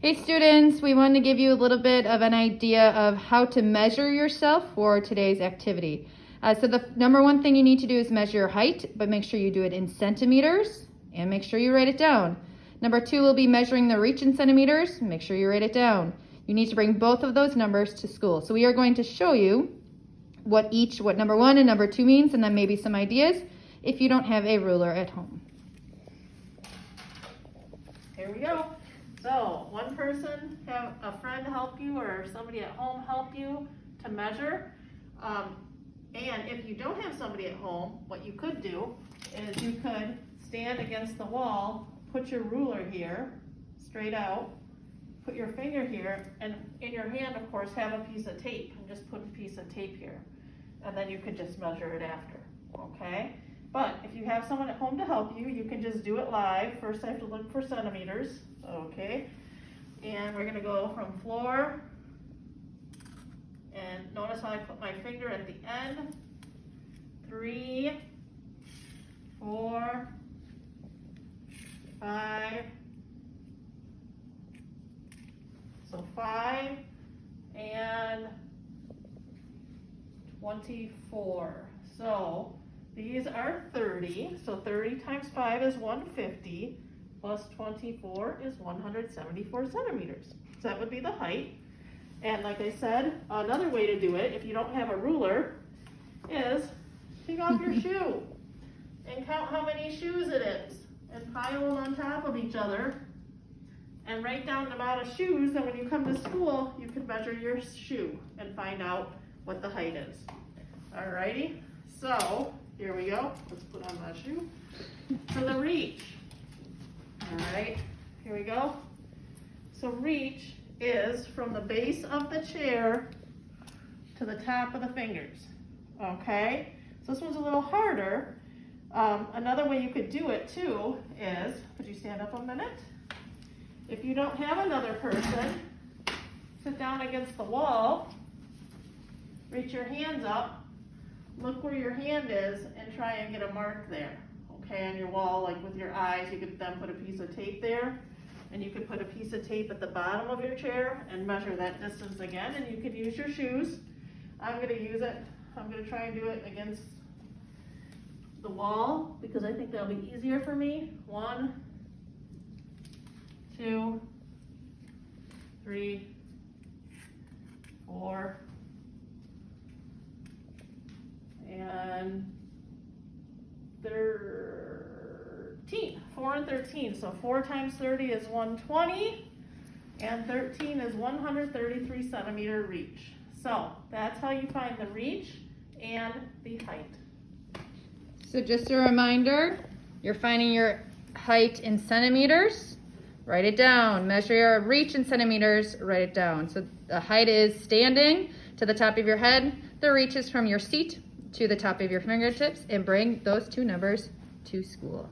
Hey students, we wanted to give you a little bit of an idea of how to measure yourself for today's activity. So the number one thing you need to do is measure your height, but make sure you do it in centimeters and make sure you write it down. Number two will be measuring the reach in centimeters. Make sure you write it down. You need to bring both of those numbers to school. So we are going to show you what number one and number two means, and then maybe some ideas if you don't have a ruler at home. Here we go. So one person, have a friend help you or somebody at home help you to measure. And if you don't have somebody at home, what you could do is you could stand against the wall, put your ruler here, straight out, put your finger here, and in your hand, of course, have a piece of tape, and just put a piece of tape here. And then you could just measure it after, okay? But if you have someone at home to help you, you can just do it live. First I have to look for centimeters, okay? And we're gonna go from floor, and notice how I put my finger at the end. 3, 4, 5, so 5 and 24. So these are 30, so 30 times 5 is 150, plus 24 is 174 centimeters. So that would be the height. And like I said, another way to do it, if you don't have a ruler, is take off your shoe and count how many shoes it is and pile them on top of each other and write down the amount of shoes, and when you come to school, you can measure your shoe and find out what the height is. Alrighty, so here we go. Let's put on my shoe. For the reach. Alright, here we go. So reach is from the base of the chair to the top of the fingers. Okay, so this one's a little harder. Another way you could do it too is, could you stand up a minute? If you don't have another person, sit down against the wall, reach your hands up, look where your hand is, and try and get a mark there. Okay, on your wall, like with your eyes, you could then put a piece of tape there, and you could put a piece of tape at the bottom of your chair and measure that distance again, and you could use your shoes. I'm going to try and do it against the wall because I think that'll be easier for me. 1, 2, 3, 4, and 13. 4 and 13. So 4 times 30 is 120, and 13 is 133 centimeter reach. So that's how you find the reach and the height. So just a reminder, you're finding your height in centimeters, write it down. Measure your reach in centimeters, write it down. So the height is standing to the top of your head. The reach is from your seat to the top of your fingertips, and bring those two numbers to school.